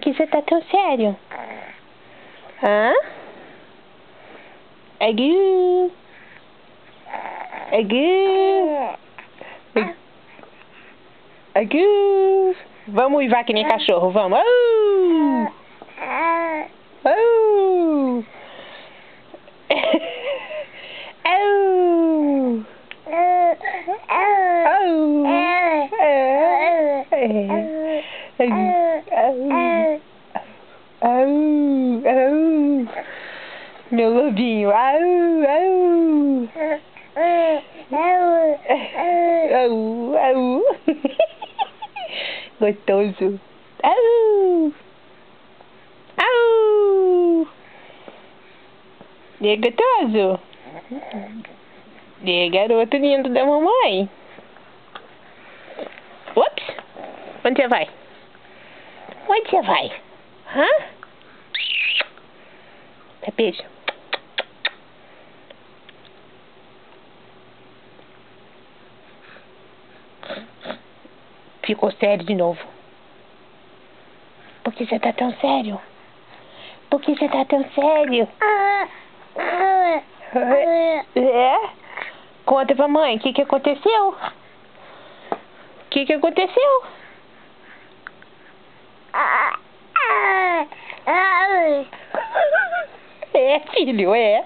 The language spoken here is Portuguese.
Por que você tá tão sério? Hã? Agu. Agu. Agu. Vamos uivar que nem cachorro, vamos. Au. Au. Au. Meu lobinho. Gostoso. E gostoso. E garoto lindo da mamãe. Ups. Onde você vai? Onde você vai? Hã? Dá beijo. Ficou sério de novo. Por que você tá tão sério? Por que você tá tão sério? É? Conta pra mãe, o que aconteceu? O que aconteceu? É, filho, é.